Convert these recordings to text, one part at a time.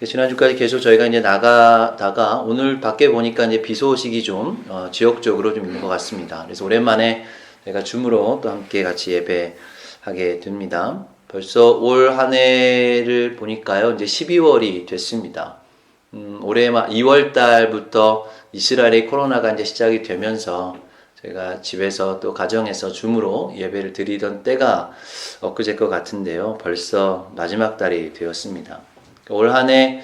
지난주까지 계속 저희가 이제 나가다가 오늘 밖에 보니까 이제 비 소식이 좀 지역적으로 좀 있는 것 같습니다. 그래서 오랜만에 저희가 줌으로 또 함께 같이 예배하게 됩니다. 벌써 올 한 해를 보니까요, 이제 12월이 됐습니다. 올해 2월 달부터 이스라엘의 코로나가 이제 시작이 되면서 제가 집에서 또 가정에서 줌으로 예배를 드리던 때가 엊그제 것 같은데요. 벌써 마지막 달이 되었습니다. 올 한 해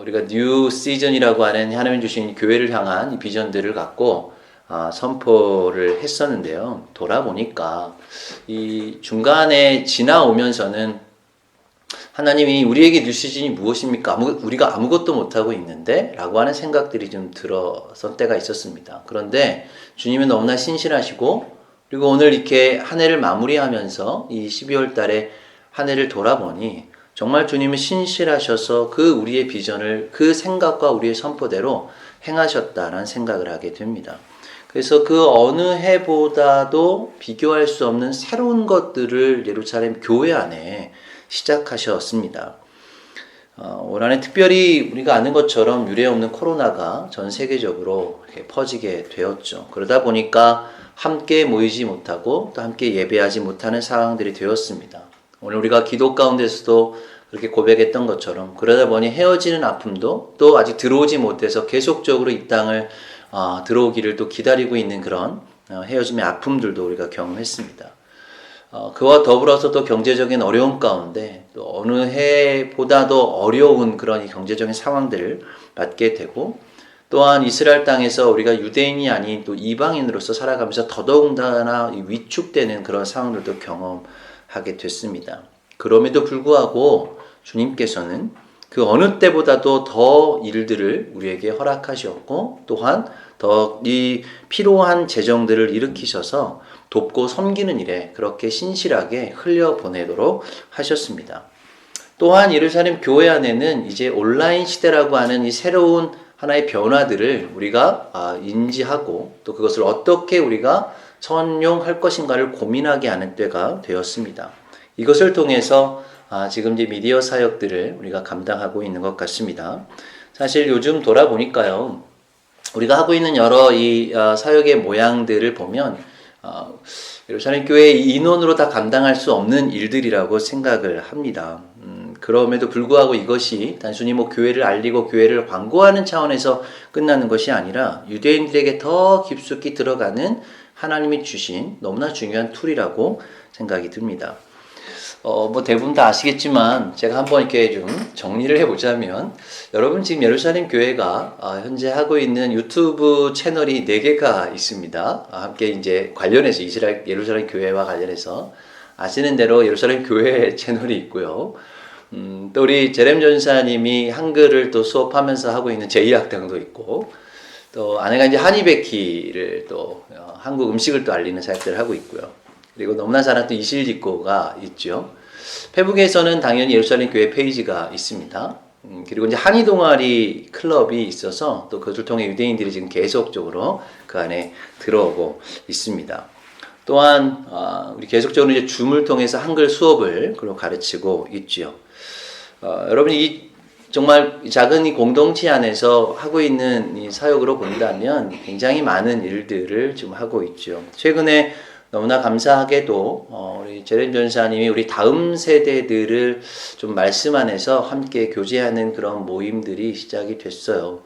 우리가 뉴 시즌이라고 하는 하나님 주신 교회를 향한 비전들을 갖고 선포를 했었는데요. 돌아보니까 이 중간에 지나오면서는 하나님이 우리에게 뉴 시즌이 무엇입니까? 우리가 아무것도 못하고 있는데? 라고 하는 생각들이 좀 들었던 때가 있었습니다. 그런데 주님은 너무나 신실하시고, 그리고 오늘 이렇게 한 해를 마무리하면서 이 12월 달에 한 해를 돌아보니 정말 주님은 신실하셔서 그 우리의 비전을 그 생각과 우리의 선포대로 행하셨다는 생각을 하게 됩니다. 그래서 그 어느 해보다도 비교할 수 없는 새로운 것들을 예루살렘 교회 안에 시작하셨습니다. 올 한해 특별히 우리가 아는 것처럼 유례없는 코로나가 전 세계적으로 이렇게 퍼지게 되었죠. 그러다 보니까 함께 모이지 못하고 또 함께 예배하지 못하는 상황들이 되었습니다. 오늘 우리가 기도 가운데서도 그렇게 고백했던 것처럼 그러다 보니 헤어지는 아픔도 또 아직 들어오지 못해서 계속적으로 이 땅을 들어오기를 또 기다리고 있는 그런 헤어짐의 아픔들도 우리가 경험했습니다. 그와 더불어서 또 경제적인 어려움 가운데 또 어느 해보다도 어려운 그런 경제적인 상황들을 맞게 되고, 또한 이스라엘 땅에서 우리가 유대인이 아닌 또 이방인으로서 살아가면서 더더군다나 위축되는 그런 상황들도 경험하게 됐습니다. 그럼에도 불구하고 주님께서는 그 어느 때보다도 더 일들을 우리에게 허락하셨고, 또한 더 이 필요한 재정들을 일으키셔서 돕고 섬기는 일에 그렇게 신실하게 흘려보내도록 하셨습니다. 또한 예루살렘 교회 안에는 이제 온라인 시대라고 하는 이 새로운 하나의 변화들을 우리가 인지하고 또 그것을 어떻게 우리가 선용할 것인가를 고민하게 하는 때가 되었습니다. 이것을 통해서 지금 이제 미디어 사역들을 우리가 감당하고 있는 것 같습니다. 사실 요즘 돌아보니까요, 우리가 하고 있는 여러 이 사역의 모양들을 보면 예루살렘 교회의 인원으로 다 감당할 수 없는 일들이라고 생각을 합니다. 그럼에도 불구하고 이것이 단순히 교회를 알리고 교회를 광고하는 차원에서 끝나는 것이 아니라 유대인들에게 더 깊숙이 들어가는 하나님이 주신 너무나 중요한 툴이라고 생각이 듭니다. 대부분 다 아시겠지만 제가 한번 이렇게 좀 정리를 해보자면, 여러분 지금 예루살렘 교회가 현재 하고 있는 유튜브 채널이 4개가 있습니다. 함께 이제 관련해서 예루살렘 교회와 관련해서 아시는 대로 예루살렘 교회 채널이 있고요. 또 우리 제렘 전사님이 한글을 또 수업하면서 하고 있는 제2학당도 있고, 또 아내가 이제 한이베키를 또 한국 음식을 또 알리는 사역들을 하고 있고요. 그리고 너무나 잘 아는 또 이실디코가 있죠. 페북에서는 당연히 예루살렘 교회 페이지가 있습니다. 그리고 이제 한이 동아리 클럽이 있어서 또 그것을 통해 유대인들이 지금 계속적으로 그 안에 들어오고 있습니다. 또한 우리 계속적으로 이제 줌을 통해서 한글 수업을 가르치고 있죠. 여러분이 이 정말 작은 이 공동체 안에서 하고 있는 이 사역으로 본다면 굉장히 많은 일들을 지금 하고 있죠. 최근에 너무나 감사하게도 우리 제렘 전사님이 우리 다음 세대들을 좀 말씀 안에서 함께 교제하는 그런 모임들이 시작이 됐어요.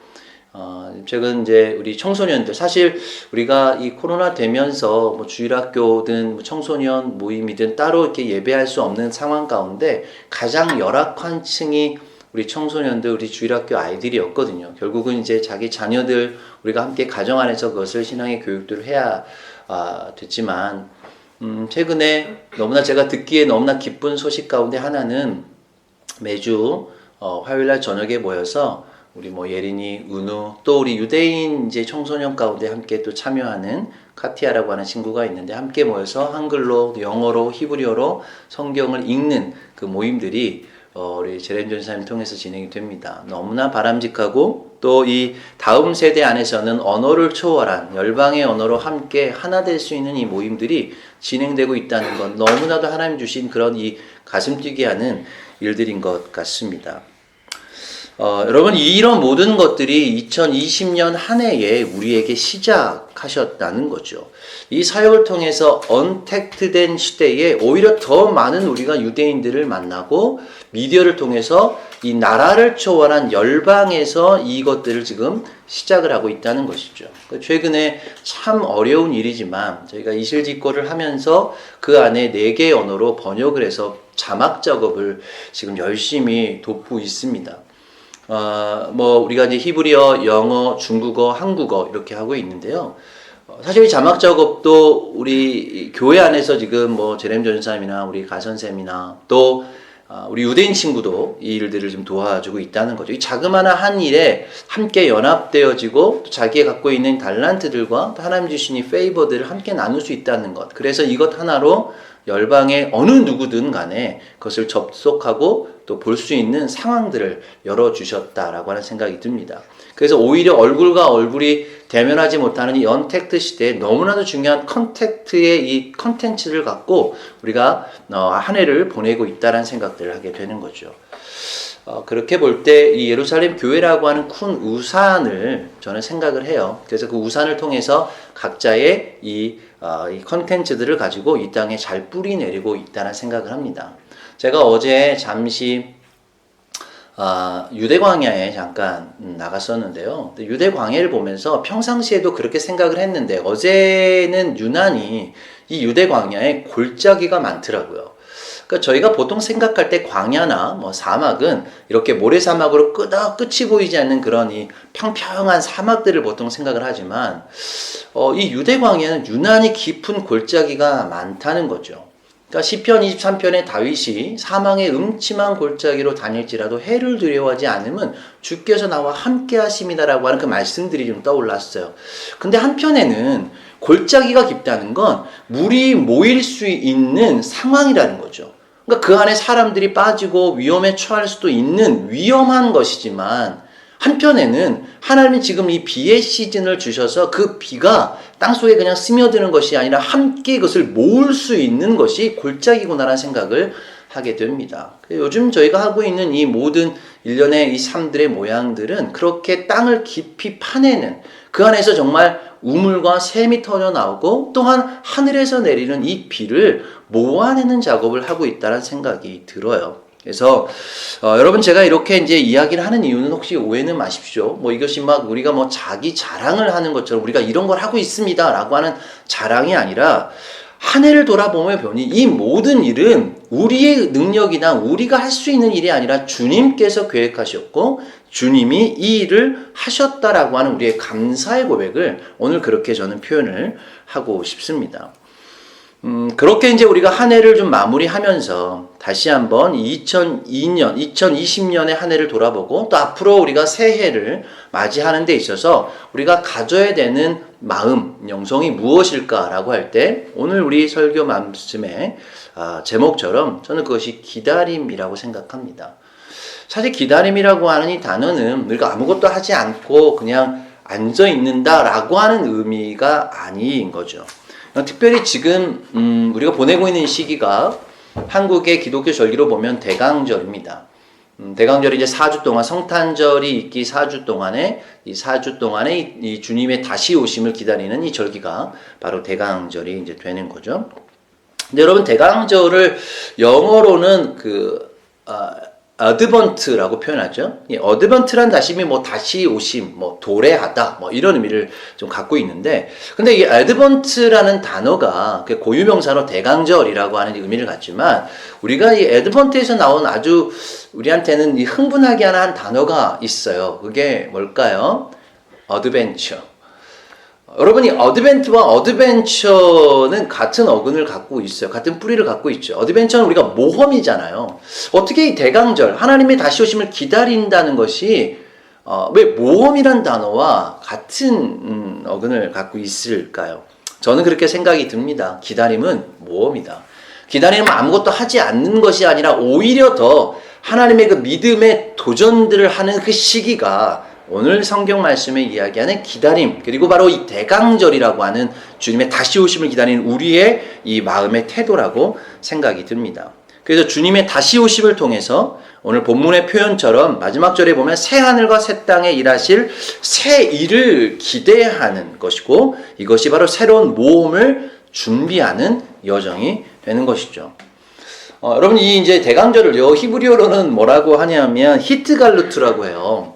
최근 이제 우리 청소년들, 사실 우리가 이 코로나 되면서 주일학교든 청소년 모임이든 따로 이렇게 예배할 수 없는 상황 가운데 가장 열악한 층이 우리 청소년들, 우리 주일학교 아이들이었거든요. 결국은 이제 자기 자녀들, 우리가 함께 가정 안에서 그것을 신앙의 교육들을 해야 됐지만, 최근에 너무나 제가 듣기에 너무나 기쁜 소식 가운데 하나는 매주 화요일날 저녁에 모여서 우리 예린이, 은우, 또 우리 유대인 이제 청소년 가운데 함께 또 참여하는 카티아라고 하는 친구가 있는데, 함께 모여서 한글로, 영어로, 히브리어로 성경을 읽는 그 모임들이 우리 제렘 전사님을 통해서 진행이 됩니다. 너무나 바람직하고, 또 이 다음 세대 안에서는 언어를 초월한 열방의 언어로 함께 하나 될 수 있는 이 모임들이 진행되고 있다는 건 너무나도 하나님 주신 그런 이 가슴 뛰게 하는 일들인 것 같습니다. 여러분 이런 모든 것들이 2020년 한 해에 우리에게 시작하셨다는 거죠. 이 사역을 통해서 언택트된 시대에 오히려 더 많은 우리가 유대인들을 만나고 미디어를 통해서 이 나라를 초월한 열방에서 이것들을 지금 시작을 하고 있다는 것이죠. 최근에 참 어려운 일이지만 저희가 이실직고를 하면서 그 안에 4개의 언어로 번역을 해서 자막 작업을 지금 열심히 돕고 있습니다. 우리가 이제 히브리어, 영어, 중국어, 한국어 이렇게 하고 있는데요. 사실 이 자막 작업도 우리 교회 안에서 지금 제렘 전사님이나 우리 가선쌤이나 또 우리 유대인 친구도 이 일들을 좀 도와주고 있다는 거죠. 이 자그마한 한 일에 함께 연합되어지고 또 자기가 갖고 있는 달란트들과 또 하나님 주신 이 페이버들을 함께 나눌 수 있다는 것. 그래서 이것 하나로 열방의 어느 누구든 간에 그것을 접속하고 또 볼 수 있는 상황들을 열어주셨다라고 하는 생각이 듭니다. 그래서 오히려 얼굴과 얼굴이 대면하지 못하는 이 언택트 시대에 너무나도 중요한 컨택트의 이 컨텐츠를 갖고 우리가 한 해를 보내고 있다는 생각들을 하게 되는 거죠. 그렇게 볼 때 이 예루살렘 교회라고 하는 큰 우산을 저는 생각을 해요. 그래서 그 우산을 통해서 각자의 이 컨텐츠들을 가지고 이 땅에 잘 뿌리 내리고 있다는 생각을 합니다. 제가 어제 잠시 유대 광야에 잠깐 나갔었는데요. 유대 광야를 보면서 평상시에도 그렇게 생각을 했는데 어제는 유난히 이 유대 광야에 골짜기가 많더라고요. 그러니까 저희가 보통 생각할 때 광야나 사막은 이렇게 모래사막으로 끝이 보이지 않는 그런 이 평평한 사막들을 보통 생각을 하지만 이 유대 광야는 유난히 깊은 골짜기가 많다는 거죠. 그러니까 시편 23편의 다윗이 사망의 음침한 골짜기로 다닐지라도 해를 두려워하지 않으면 주께서 나와 함께 하심이다라고 하는 그 말씀들이 좀 떠올랐어요. 근데 한편에는 골짜기가 깊다는 건 물이 모일 수 있는 상황이라는 거죠. 그러니까 그 안에 사람들이 빠지고 위험에 처할 수도 있는 위험한 것이지만 한편에는 하나님이 지금 이 비의 시즌을 주셔서 그 비가 땅속에 그냥 스며드는 것이 아니라 함께 그것을 모을 수 있는 것이 골짜기구나라는 생각을 하게 됩니다. 요즘 저희가 하고 있는 이 모든 일련의 이 삶들의 모양들은 그렇게 땅을 깊이 파내는 그 안에서 정말 우물과 샘이 터져 나오고 또한 하늘에서 내리는 이 비를 모아내는 작업을 하고 있다는 생각이 들어요. 그래서 여러분 제가 이렇게 이제 이야기를 하는 이유는 혹시 오해는 마십시오. 이것이 막 우리가 자기 자랑을 하는 것처럼 우리가 이런 걸 하고 있습니다라고 하는 자랑이 아니라 한 해를 돌아보면 보니 이 모든 일은 우리의 능력이나 우리가 할 수 있는 일이 아니라 주님께서 계획하셨고 주님이 이 일을 하셨다라고 하는 우리의 감사의 고백을 오늘 그렇게 저는 표현을 하고 싶습니다. 그렇게 이제 우리가 한 해를 좀 마무리하면서 다시 한번 2020년의 한 해를 돌아보고 또 앞으로 우리가 새해를 맞이하는 데 있어서 우리가 가져야 되는 마음, 영성이 무엇일까라고 할 때 오늘 우리 설교 말씀의 제목처럼 저는 그것이 기다림이라고 생각합니다. 사실 기다림이라고 하는 이 단어는 우리가 아무것도 하지 않고 그냥 앉아 있는다라고 하는 의미가 아닌 거죠. 특별히 지금 우리가 보내고 있는 시기가 한국의 기독교 절기로 보면 대강절입니다. 대강절이 이제 4주 동안 성탄절이 있기 4주 동안에 이 주님의 다시 오심을 기다리는 이 절기가 바로 대강절이 이제 되는 거죠. 근데 여러분 대강절을 영어로는 어드번트라고 표현하죠. 이 어드번트란 다심이 다시 오심, 도래하다, 이런 의미를 좀 갖고 있는데, 근데 이 어드번트라는 단어가 고유명사로 대강절이라고 하는 의미를 갖지만, 우리가 이 어드번트에서 나온 아주 우리한테는 이 흥분하게 하는 한 단어가 있어요. 그게 뭘까요? 어드벤처. 여러분이 어드벤트와 어드벤처는 같은 어근을 갖고 있어요. 같은 뿌리를 갖고 있죠. 어드벤처는 우리가 모험이잖아요. 어떻게 이 대강절, 하나님의 다시 오심을 기다린다는 것이 왜 모험이란 단어와 같은 어근을 갖고 있을까요? 저는 그렇게 생각이 듭니다. 기다림은 모험이다. 기다림은 아무것도 하지 않는 것이 아니라 오히려 더 하나님의 그 믿음의 도전들을 하는 그 시기가 오늘 성경 말씀에 이야기하는 기다림, 그리고 바로 이 대강절이라고 하는 주님의 다시 오심을 기다리는 우리의 이 마음의 태도라고 생각이 듭니다. 그래서 주님의 다시 오심을 통해서 오늘 본문의 표현처럼 마지막 절에 보면 새 하늘과 새 땅에 일하실 새 일을 기대하는 것이고, 이것이 바로 새로운 모험을 준비하는 여정이 되는 것이죠. 여러분, 이 이제 대강절을요, 히브리어로는 뭐라고 하냐면 히트갈루트라고 해요.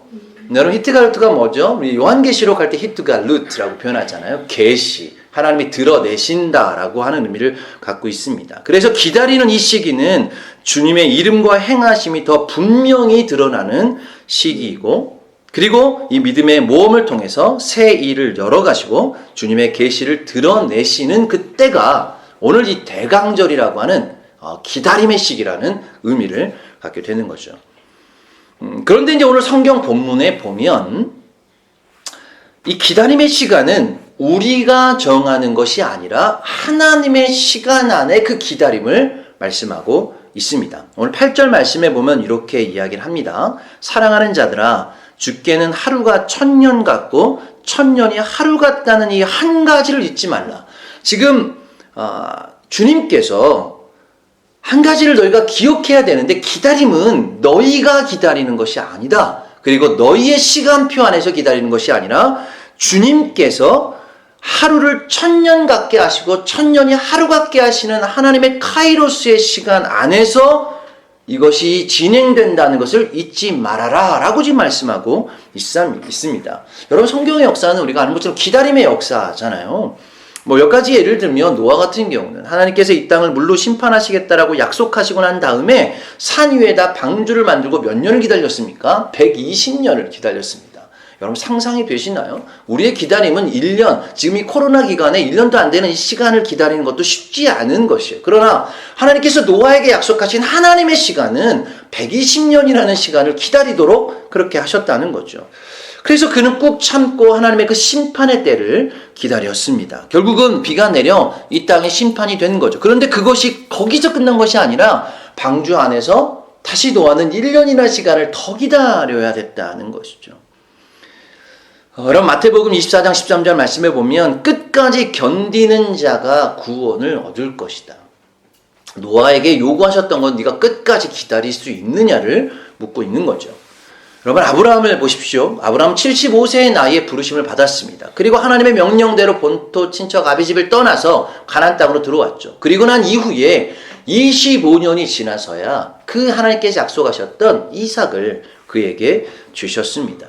여러분, 히트갈루트가 뭐죠? 우리 요한계시록 할 때 히트갈루트라고 표현하잖아요. 계시, 하나님이 드러내신다라고 하는 의미를 갖고 있습니다. 그래서 기다리는 이 시기는 주님의 이름과 행하심이 더 분명히 드러나는 시기이고, 그리고 이 믿음의 모험을 통해서 새 일을 열어가시고 주님의 계시를 드러내시는 그때가 오늘 이 대강절이라고 하는 기다림의 시기라는 의미를 갖게 되는 거죠. 그런데 이제 오늘 성경 본문에 보면 이 기다림의 시간은 우리가 정하는 것이 아니라 하나님의 시간 안에 그 기다림을 말씀하고 있습니다. 오늘 8절 말씀에 보면 이렇게 이야기를 합니다. 사랑하는 자들아, 주께는 하루가 1000년 같고 1000년이 하루 같다는 이 한 가지를 잊지 말라. 지금 주님께서 한 가지를 너희가 기억해야 되는데, 기다림은 너희가 기다리는 것이 아니다. 그리고 너희의 시간표 안에서 기다리는 것이 아니라 주님께서 하루를 1000년 같게 하시고 1000년이 하루 같게 하시는 하나님의 카이로스의 시간 안에서 이것이 진행된다는 것을 잊지 말아라 라고 지금 말씀하고 있습니다. 여러분, 성경의 역사는 우리가 아는 것처럼 기다림의 역사잖아요. 몇 가지 예를 들면 노아 같은 경우는 하나님께서 이 땅을 물로 심판하시겠다라고 약속하시고 난 다음에 산 위에다 방주를 만들고 몇 년을 기다렸습니까? 120년을 기다렸습니다. 여러분, 상상이 되시나요? 우리의 기다림은 1년, 지금 이 코로나 기간에 1년도 안 되는 이 시간을 기다리는 것도 쉽지 않은 것이에요. 그러나 하나님께서 노아에게 약속하신 하나님의 시간은 120년이라는 시간을 기다리도록 그렇게 하셨다는 거죠. 그래서 그는 꾹 참고 하나님의 그 심판의 때를 기다렸습니다. 결국은 비가 내려 이 땅에 심판이 된 거죠. 그런데 그것이 거기서 끝난 것이 아니라 방주 안에서 다시 노아는 1년이나 시간을 더 기다려야 됐다는 것이죠. 그럼 마태복음 24장 13절 말씀에 보면 끝까지 견디는 자가 구원을 얻을 것이다. 노아에게 요구하셨던 건 네가 끝까지 기다릴 수 있느냐를 묻고 있는 거죠. 여러분, 아브라함을 보십시오. 아브라함 75세의 나이에 부르심을 받았습니다. 그리고 하나님의 명령대로 본토 친척 아비집을 떠나서 가나안 땅으로 들어왔죠. 그리고 난 이후에 25년이 지나서야 그 하나님께서 약속하셨던 이삭을 그에게 주셨습니다.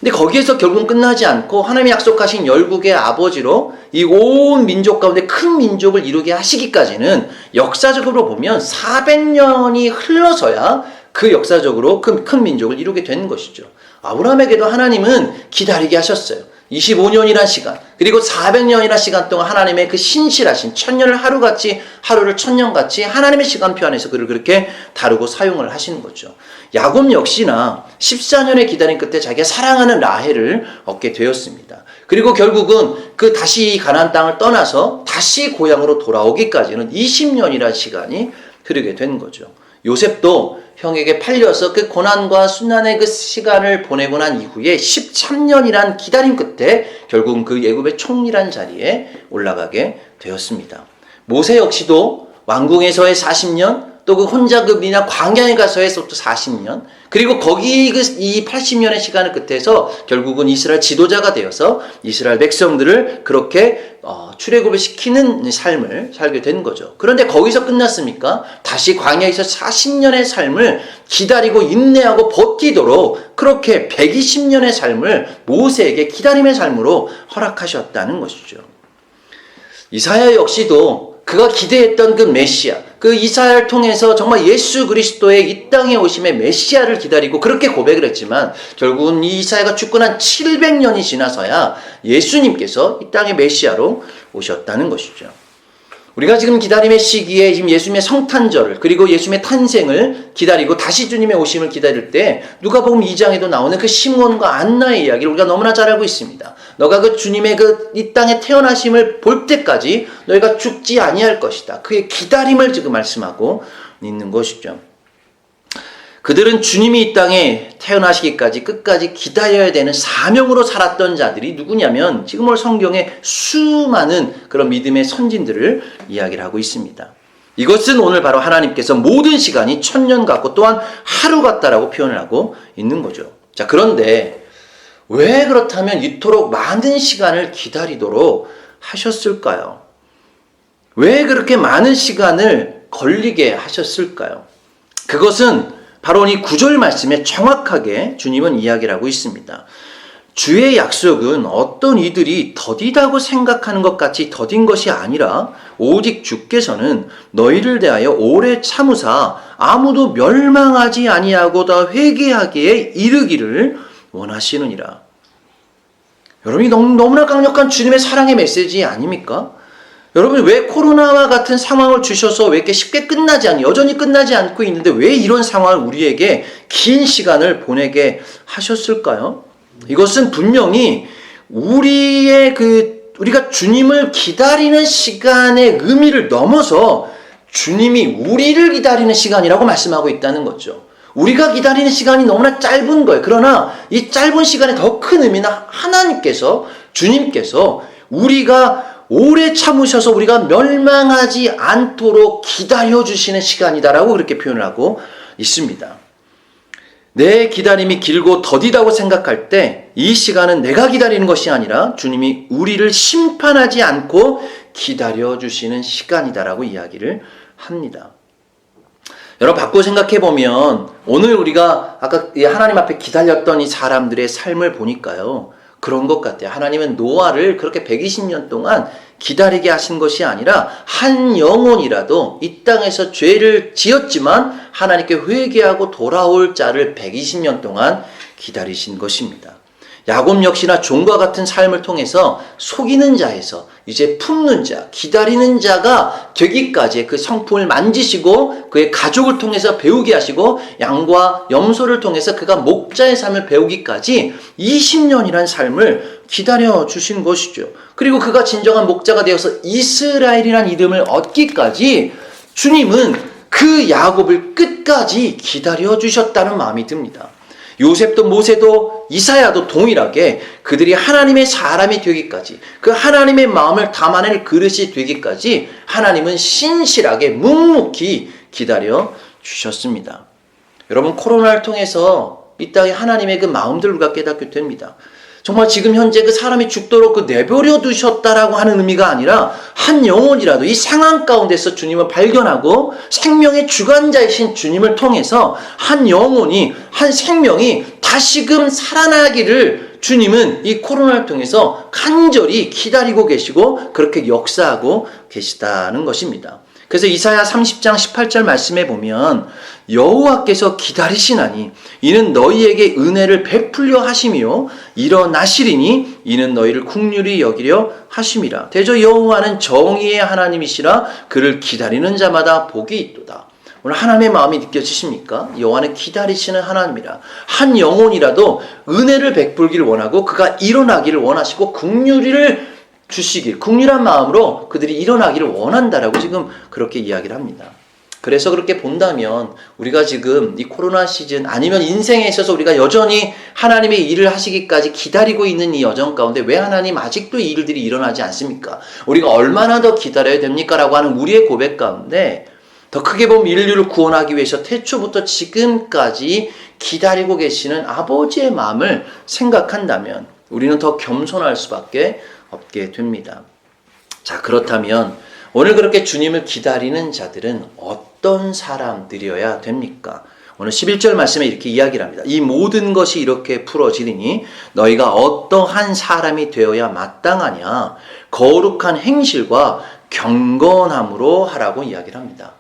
근데 거기에서 결국은 끝나지 않고 하나님이 약속하신 열국의 아버지로 이 온 민족 가운데 큰 민족을 이루게 하시기까지는 역사적으로 보면 400년이 흘러서야 그 역사적으로 큰 민족을 이루게 된 것이죠. 아브라함에게도 하나님은 기다리게 하셨어요. 25년이란 시간, 그리고 400년이란 시간 동안 하나님의 그 신실하신 1000년을 하루같이, 하루를 1000년같이 하나님의 시간표 안에서 그를 그렇게 다루고 사용을 하시는 거죠. 야곱 역시나 14년의 기다림 끝에 자기가 사랑하는 라헬을 얻게 되었습니다. 그리고 결국은 그 다시 가나안 땅을 떠나서 다시 고향으로 돌아오기까지는 20년이라는 시간이 흐르게 된 거죠. 요셉도 형에게 팔려서 그 고난과 순환의 그 시간을 보내고 난 이후에 13년이란 기다림 끝에 결국은 그 애굽의 총리란 자리에 올라가게 되었습니다. 모세 역시도 왕궁에서의 40년, 또 그 혼자 그 미나 광야에 가서의 또 40년, 그리고 거기 이 80년의 시간을 끝에서 결국은 이스라엘 지도자가 되어서 이스라엘 백성들을 그렇게 출애굽을 시키는 삶을 살게 된 거죠. 그런데 거기서 끝났습니까? 다시 광야에서 40년의 삶을 기다리고 인내하고 버티도록 그렇게 120년의 삶을 모세에게 기다림의 삶으로 허락하셨다는 것이죠. 이사야 역시도 그가 기대했던 그 메시아, 그 이사야를 통해서 정말 예수 그리스도의 이 땅에 오심의 메시아를 기다리고 그렇게 고백을 했지만 결국은 이 이사야가 죽고 난 700년이 지나서야 예수님께서 이 땅의 메시아로 오셨다는 것이죠. 우리가 지금 기다림의 시기에 지금 예수님의 성탄절을, 그리고 예수님의 탄생을 기다리고 다시 주님의 오심을 기다릴 때 누가복음 2장에도 나오는 그 시몬과 안나의 이야기를 우리가 너무나 잘 알고 있습니다. 너가 그 주님의 그 이 땅에 태어나심을 볼 때까지 너희가 죽지 아니할 것이다. 그의 기다림을 지금 말씀하고 있는 것이죠. 그들은 주님이 이 땅에 태어나시기까지 끝까지 기다려야 되는 사명으로 살았던 자들이 누구냐면 지금 오늘 성경에 수많은 그런 믿음의 선진들을 이야기를 하고 있습니다. 이것은 오늘 바로 하나님께서 모든 시간이 1000년 같고 또한 하루 같다라고 표현을 하고 있는 거죠. 자, 그런데 왜 그렇다면 이토록 많은 시간을 기다리도록 하셨을까요? 왜 그렇게 많은 시간을 걸리게 하셨을까요? 그것은 바로 이 9절 말씀에 정확하게 주님은 이야기를 하고 있습니다. 주의 약속은 어떤 이들이 더디다고 생각하는 것 같이 더딘 것이 아니라 오직 주께서는 너희를 대하여 오래 참으사 아무도 멸망하지 아니하고 다 회개하기에 이르기를 원하시느니라. 여러분이 너무나 강력한 주님의 사랑의 메시지 아닙니까? 여러분, 왜 코로나와 같은 상황을 주셔서 왜 이렇게 쉽게 여전히 끝나지 않고 있는데 왜 이런 상황을 우리에게 긴 시간을 보내게 하셨을까요? 이것은 분명히 우리가 주님을 기다리는 시간의 의미를 넘어서 주님이 우리를 기다리는 시간이라고 말씀하고 있다는 거죠. 우리가 기다리는 시간이 너무나 짧은 거예요. 그러나 이 짧은 시간에 더 큰 의미는 주님께서 우리가 오래 참으셔서 우리가 멸망하지 않도록 기다려주시는 시간이다라고 그렇게 표현을 하고 있습니다. 내 기다림이 길고 더디다고 생각할 때 이 시간은 내가 기다리는 것이 아니라 주님이 우리를 심판하지 않고 기다려주시는 시간이다라고 이야기를 합니다. 여러분, 바꿔 생각해 보면 오늘 우리가 아까 하나님 앞에 기다렸던 이 사람들의 삶을 보니까요, 그런 것 같아요. 하나님은 노아를 그렇게 120년 동안 기다리게 하신 것이 아니라 한 영혼이라도 이 땅에서 죄를 지었지만 하나님께 회개하고 돌아올 자를 120년 동안 기다리신 것입니다. 야곱 역시나 종과 같은 삶을 통해서 속이는 자에서 이제 품는 자, 기다리는 자가 되기까지 그 성품을 만지시고 그의 가족을 통해서 배우게 하시고 양과 염소를 통해서 그가 목자의 삶을 배우기까지 20년이라는 삶을 기다려 주신 것이죠. 그리고 그가 진정한 목자가 되어서 이스라엘이라는 이름을 얻기까지 주님은 그 야곱을 끝까지 기다려 주셨다는 마음이 듭니다. 요셉도 모세도 이사야도 동일하게 그들이 하나님의 사람이 되기까지, 그 하나님의 마음을 담아낼 그릇이 되기까지 하나님은 신실하게 묵묵히 기다려 주셨습니다. 여러분, 코로나를 통해서 이 땅에 하나님의 그 마음들을 우리가 깨닫게 됩니다. 정말 지금 현재 그 사람이 죽도록 그 내버려 두셨다라고 하는 의미가 아니라 한 영혼이라도 이 상황 가운데서 주님을 발견하고 생명의 주관자이신 주님을 통해서 한 영혼이, 한 생명이 다시금 살아나기를 주님은 이 코로나를 통해서 간절히 기다리고 계시고 그렇게 역사하고 계시다는 것입니다. 그래서 이사야 30장 18절 말씀에 보면 여호와께서 기다리시나니 이는 너희에게 은혜를 베풀려 하심이요 일어나시리니 이는 너희를 긍휼히 여기려 하심이라. 대저 여호와는 정의의 하나님이시라 그를 기다리는 자마다 복이 있도다. 오늘 하나님의 마음이 느껴지십니까? 여호와는 기다리시는 하나님이라. 한 영혼이라도 은혜를 베풀기를 원하고 그가 일어나기를 원하시고 긍휼을 주시길, 긍휼한 마음으로 그들이 일어나기를 원한다라고 지금 그렇게 이야기를 합니다. 그래서 그렇게 본다면 우리가 지금 이 코로나 시즌 아니면 인생에 있어서 우리가 여전히 하나님의 일을 하시기까지 기다리고 있는 이 여정 가운데 왜 하나님 아직도 이 일들이 일어나지 않습니까? 우리가 얼마나 더 기다려야 됩니까? 라고 하는 우리의 고백 가운데 더 크게 보면 인류를 구원하기 위해서 태초부터 지금까지 기다리고 계시는 아버지의 마음을 생각한다면 우리는 더 겸손할 수밖에 없게 됩니다. 자, 그렇다면 오늘 그렇게 주님을 기다리는 자들은 어떤 사람들이어야 됩니까? 오늘 11절 말씀에 이렇게 이야기를 합니다. 이 모든 것이 이렇게 풀어지리니 너희가 어떠한 사람이 되어야 마땅하냐? 거룩한 행실과 경건함으로 하라고 이야기를 합니다.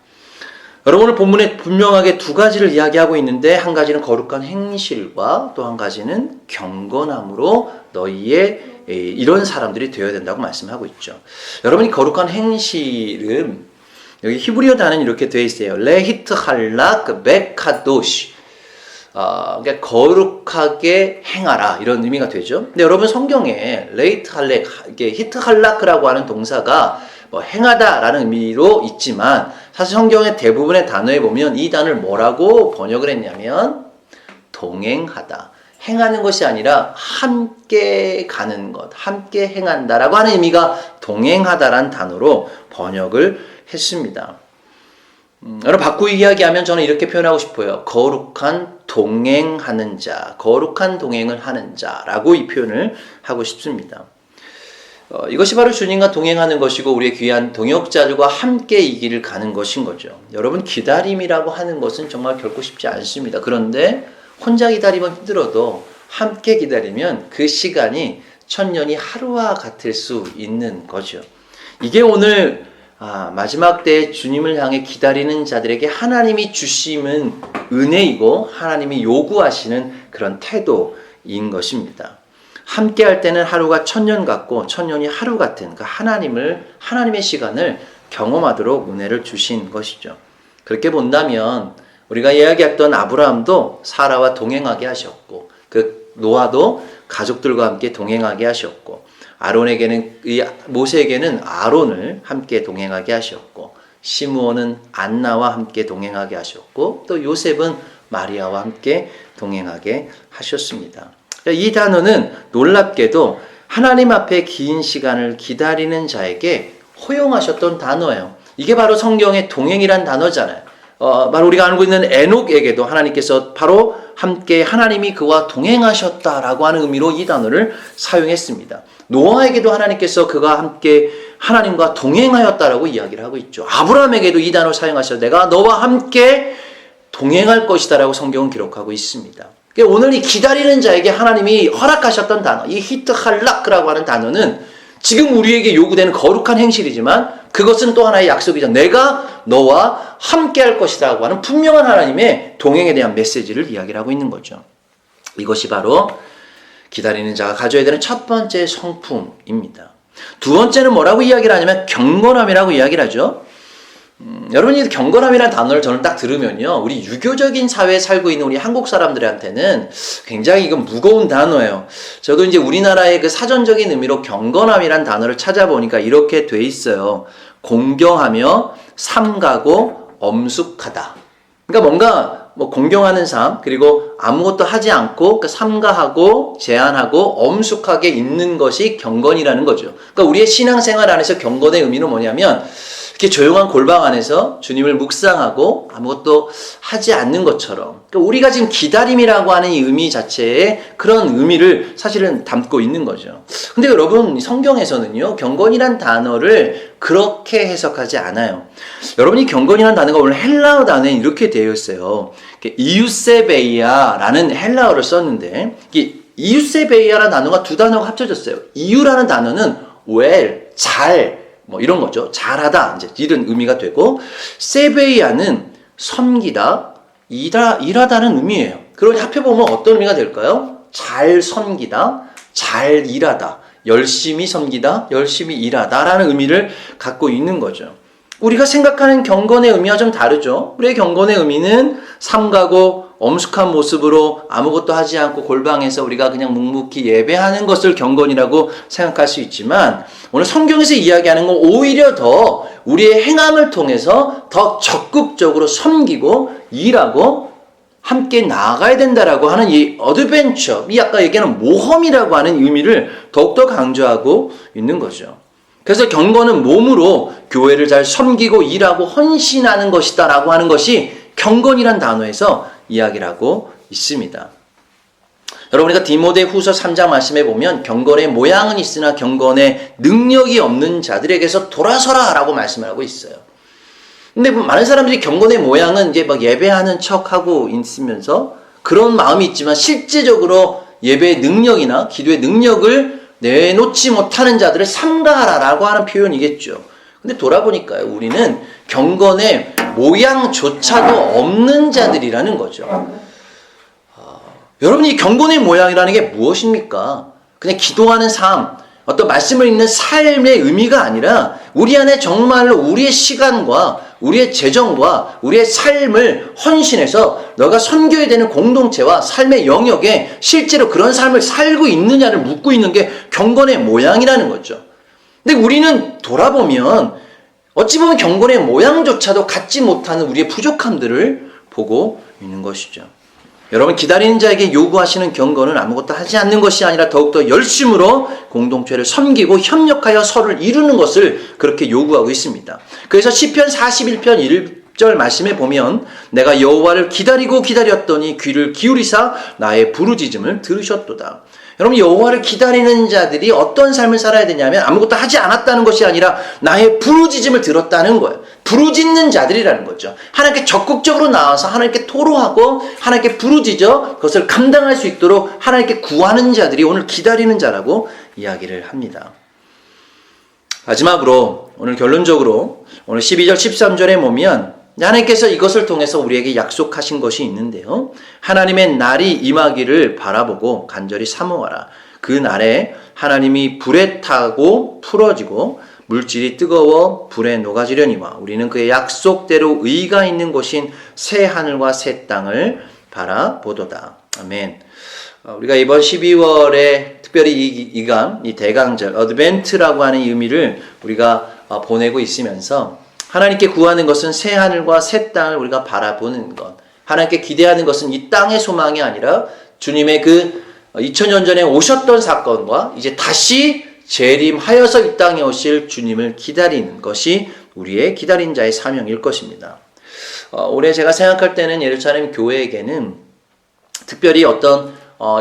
여러분, 오늘 본문에 분명하게 두 가지를 이야기하고 있는데 한 가지는 거룩한 행실과 또 한 가지는 경건함으로 너희의 이런 사람들이 되어야 된다고 말씀하고 있죠. 여러분이 거룩한 행실은 여기 히브리어 단어는 이렇게 되어 있어요. 레히트 할락 베카도시. 그러니까 거룩하게 행하라 이런 의미가 되죠. 근데 여러분 성경에 레히트 할렉, 이게 히트 할라크라고 하는 동사가 뭐 행하다라는 의미로 있지만 사실 성경의 대부분의 단어에 보면 이 단어를 뭐라고 번역을 했냐면 동행하다. 행하는 것이 아니라 함께 가는 것, 함께 행한다라고 하는 의미가 동행하다라는 단어로 번역을 했습니다. 여러분 바꾸기 이야기하면 저는 이렇게 표현하고 싶어요. 거룩한 동행하는 자, 거룩한 동행을 하는 자라고 이 표현을 하고 싶습니다. 이것이 바로 주님과 동행하는 것이고 우리의 귀한 동역자들과 함께 이 길을 가는 것인 거죠. 여러분 기다림이라고 하는 것은 정말 결코 쉽지 않습니다. 그런데 혼자 기다리면 힘들어도 함께 기다리면 그 시간이 천년이 하루와 같을 수 있는 거죠. 이게 오늘 마지막 때에 주님을 향해 기다리는 자들에게 하나님이 주심은 은혜이고 하나님이 요구하시는 그런 태도인 것입니다. 함께 할 때는 하루가 천년 같고 천년이 하루 같은 그 하나님의 시간을 경험하도록 은혜를 주신 것이죠. 그렇게 본다면 우리가 이야기했던 아브라함도 사라와 동행하게 하셨고 그 노아도 가족들과 함께 동행하게 하셨고 모세에게는 아론을 함께 동행하게 하셨고 시므온은 안나와 함께 동행하게 하셨고 또 요셉은 마리아와 함께 동행하게 하셨습니다. 이 단어는 놀랍게도 하나님 앞에 긴 시간을 기다리는 자에게 허용하셨던 단어예요. 이게 바로 성경의 동행이란 단어잖아요. 바로 우리가 알고 있는 에녹에게도 하나님께서 바로 함께 하나님이 그와 동행하셨다라고 하는 의미로 이 단어를 사용했습니다. 노아에게도 하나님께서 그가 함께 하나님과 동행하였다라고 이야기를 하고 있죠. 아브라함에게도 이 단어를 사용하셔서 내가 너와 함께 동행할 것이다라고 성경은 기록하고 있습니다. 오늘 이 기다리는 자에게 하나님이 허락하셨던 단어, 이 히트할락이라고 하는 단어는 지금 우리에게 요구되는 거룩한 행실이지만 그것은 또 하나의 약속이죠. 내가 너와 함께 할 것이라고 하는 분명한 하나님의 동행에 대한 메시지를 이야기를 하고 있는 거죠. 이것이 바로 기다리는 자가 가져야 되는 첫 번째 성품입니다. 두 번째는 뭐라고 이야기를 하냐면 경건함이라고 이야기를 하죠. 여러분이 경건함이라는 단어를 저는 딱 들으면요, 우리 유교적인 사회에 살고 있는 우리 한국 사람들한테는 굉장히 이건 무거운 단어예요. 저도 이제 우리나라의 그 사전적인 의미로 경건함이라는 단어를 찾아보니까 이렇게 돼 있어요. 공경하며 삼가고 엄숙하다. 그러니까 뭔가 공경하는 삶, 그리고 아무것도 하지 않고 삼가하고 제한하고 엄숙하게 있는 것이 경건이라는 거죠. 그러니까 우리의 신앙생활 안에서 경건의 의미는 뭐냐면 이렇게 조용한 골방 안에서 주님을 묵상하고 아무것도 하지 않는 것처럼, 그러니까 우리가 지금 기다림이라고 하는 이 의미 자체의 그런 의미를 사실은 담고 있는 거죠. 근데 여러분, 성경에서는요, 경건이란 단어를 그렇게 해석하지 않아요. 여러분이 경건이라는 단어가 오늘 헬라어 단어에 이렇게 되어 있어요. 이우세베이아라는 헬라어를 썼는데, 이우세베이아라는 단어가 두 단어가 합쳐졌어요. 이유라는 단어는 well, 잘, 이런 거죠. 잘하다, 이제 이런 의미가 되고, 세베이아는 섬기다, 일하다는 의미예요. 그러니 합해보면 어떤 의미가 될까요? 잘 섬기다, 잘 일하다, 열심히 섬기다, 열심히 일하다라는 의미를 갖고 있는 거죠. 우리가 생각하는 경건의 의미와 좀 다르죠. 우리의 경건의 의미는 삼가고 엄숙한 모습으로 아무것도 하지 않고 골방에서 우리가 그냥 묵묵히 예배하는 것을 경건이라고 생각할 수 있지만, 오늘 성경에서 이야기하는 건 오히려 더 우리의 행함을 통해서 더 적극적으로 섬기고 일하고 함께 나아가야 된다라고 하는 이 어드벤처, 이 아까 얘기하는 모험이라고 하는 의미를 더욱더 강조하고 있는 거죠. 그래서 경건은 몸으로 교회를 잘 섬기고 일하고 헌신하는 것이다 라고 하는 것이 경건이란 단어에서 이야기를 하고 있습니다. 여러분, 우리가 디모데후서 3장 말씀해 보면 경건의 모양은 있으나 경건의 능력이 없는 자들에게서 돌아서라 라고 말씀을 하고 있어요. 근데 많은 사람들이 경건의 모양은 이제 예배하는 척하고 있으면서 그런 마음이 있지만 실제적으로 예배의 능력이나 기도의 능력을 내놓지 못하는 자들을 삼가하라라고 하는 표현이겠죠. 근데 돌아보니까요, 우리는 경건의 모양조차도 없는 자들이라는 거죠. 여러분, 이 경건의 모양이라는 게 무엇입니까? 그냥 기도하는 삶, 어떤 말씀을 읽는 삶의 의미가 아니라 우리 안에 정말로 우리의 시간과 우리의 재정과 우리의 삶을 헌신해서 너가 섬겨야 되는 공동체와 삶의 영역에 실제로 그런 삶을 살고 있느냐를 묻고 있는 게 경건의 모양이라는 거죠. 근데 우리는 돌아보면 어찌 보면 경건의 모양조차도 갖지 못하는 우리의 부족함들을 보고 있는 것이죠. 여러분, 기다리는 자에게 요구하시는 경건은 아무것도 하지 않는 것이 아니라 더욱더 열심으로 공동체를 섬기고 협력하여 서로를 이루는 것을 그렇게 요구하고 있습니다. 그래서 시편 41편 10절 말씀에 보면 내가 여호와를 기다리고 기다렸더니 귀를 기울이사 나의 부르짖음을 들으셨도다. 여러분, 여호와를 기다리는 자들이 어떤 삶을 살아야 되냐면 아무것도 하지 않았다는 것이 아니라 나의 부르짖음을 들었다는 거예요. 부르짖는 자들이라는 거죠. 하나님께 적극적으로 나와서 하나님께 토로하고 하나님께 부르짖어 그것을 감당할 수 있도록 하나님께 구하는 자들이 오늘 기다리는 자라고 이야기를 합니다. 마지막으로 오늘 결론적으로 오늘 12절 13절에 보면 하나님께서 이것을 통해서 우리에게 약속하신 것이 있는데요. 하나님의 날이 임하기를 바라보고 간절히 사모하라. 그 날에 하나님이 불에 타고 풀어지고 물질이 뜨거워 불에 녹아지려니와 우리는 그의 약속대로 의가 있는 곳인 새 하늘과 새 땅을 바라보도다. 아멘. 우리가 이번 12월에 특별히 이 대강절, 어드벤트라고 하는 의미를 우리가 보내고 있으면서 하나님께 구하는 것은 새 하늘과 새 땅을 우리가 바라보는 것. 하나님께 기대하는 것은 이 땅의 소망이 아니라 주님의 그 2000년 전에 오셨던 사건과 이제 다시 재림하여서 이 땅에 오실 주님을 기다리는 것이 우리의 기다린 자의 사명일 것입니다. 올해 제가 생각할 때는 예루살렘 교회에게는 특별히 어떤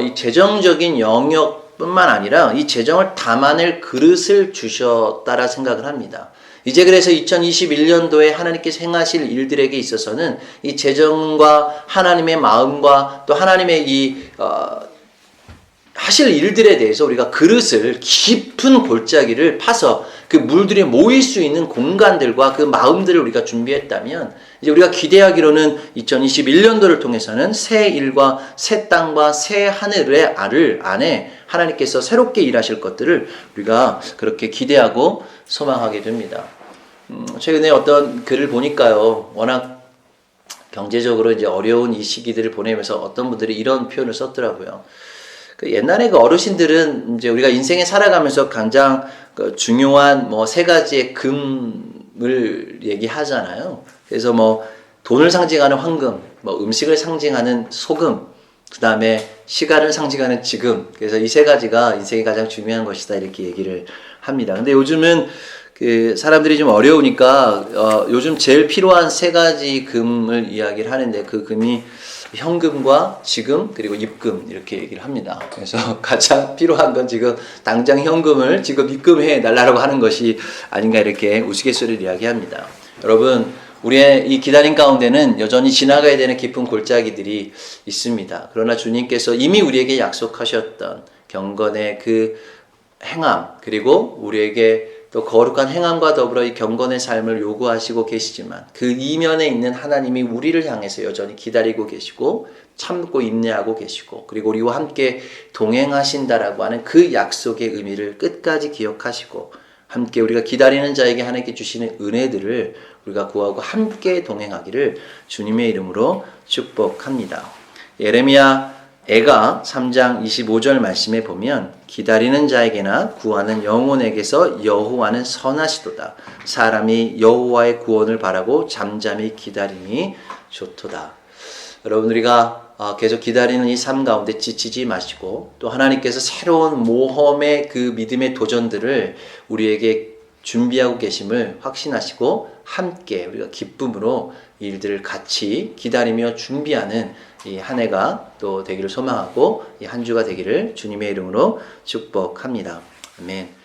이 재정적인 영역뿐만 아니라 이 재정을 담아낼 그릇을 주셨다라 생각을 합니다. 이제 그래서 2021년도에 하나님께서 행하실 일들에게 있어서는 이 재정과 하나님의 마음과 또 하나님의 하실 일들에 대해서 우리가 그릇을 깊은 골짜기를 파서 그 물들이 모일 수 있는 공간들과 그 마음들을 우리가 준비했다면 이제 우리가 기대하기로는 2021년도를 통해서는 새 일과 새 땅과 새 하늘의 알을 안에 하나님께서 새롭게 일하실 것들을 우리가 그렇게 기대하고 소망하게 됩니다. 최근에 어떤 글을 보니까요, 워낙 경제적으로 이제 어려운 이 시기들을 보내면서 어떤 분들이 이런 표현을 썼더라고요. 옛날에 그 어르신들은 이제 우리가 인생에 살아가면서 가장 중요한 세 가지의 금을 얘기하잖아요. 그래서 돈을 상징하는 황금, 음식을 상징하는 소금, 그 다음에 시간을 상징하는 지금. 그래서 이 세 가지가 인생이 가장 중요한 것이다 이렇게 얘기를 합니다. 근데 요즘은 그 사람들이 좀 어려우니까 요즘 제일 필요한 세 가지 금을 이야기를 하는데 그 금이 현금과 지금 그리고 입금 이렇게 얘기를 합니다. 그래서 가장 필요한 건 지금 당장 현금을 지금 입금해 달라고 하는 것이 아닌가 이렇게 우스갯소리를 이야기합니다. 여러분, 우리의 이 기다림 가운데는 여전히 지나가야 되는 깊은 골짜기들이 있습니다. 그러나 주님께서 이미 우리에게 약속하셨던 경건의 그 행함, 그리고 우리에게 또 거룩한 행함과 더불어 이 경건의 삶을 요구하시고 계시지만 그 이면에 있는 하나님이 우리를 향해서 여전히 기다리고 계시고 참고 인내하고 계시고 그리고 우리와 함께 동행하신다라고 하는 그 약속의 의미를 끝까지 기억하시고 함께 우리가 기다리는 자에게 하나님께 주시는 은혜들을 우리가 구하고 함께 동행하기를 주님의 이름으로 축복합니다. 예레미야 애가 3장 25절 말씀에 보면 기다리는 자에게나 구하는 영혼에게서 여호와는 선하시도다. 사람이 여호와의 구원을 바라고 잠잠히 기다림이 좋도다. 여러분, 우리가 계속 기다리는 이 삶 가운데 지치지 마시고 또 하나님께서 새로운 모험의 그 믿음의 도전들을 우리에게 준비하고 계심을 확신하시고 함께 우리가 기쁨으로 일들을 같이 기다리며 준비하는 이 한 해가 또 되기를 소망하고 이 한 주가 되기를 주님의 이름으로 축복합니다. 아멘.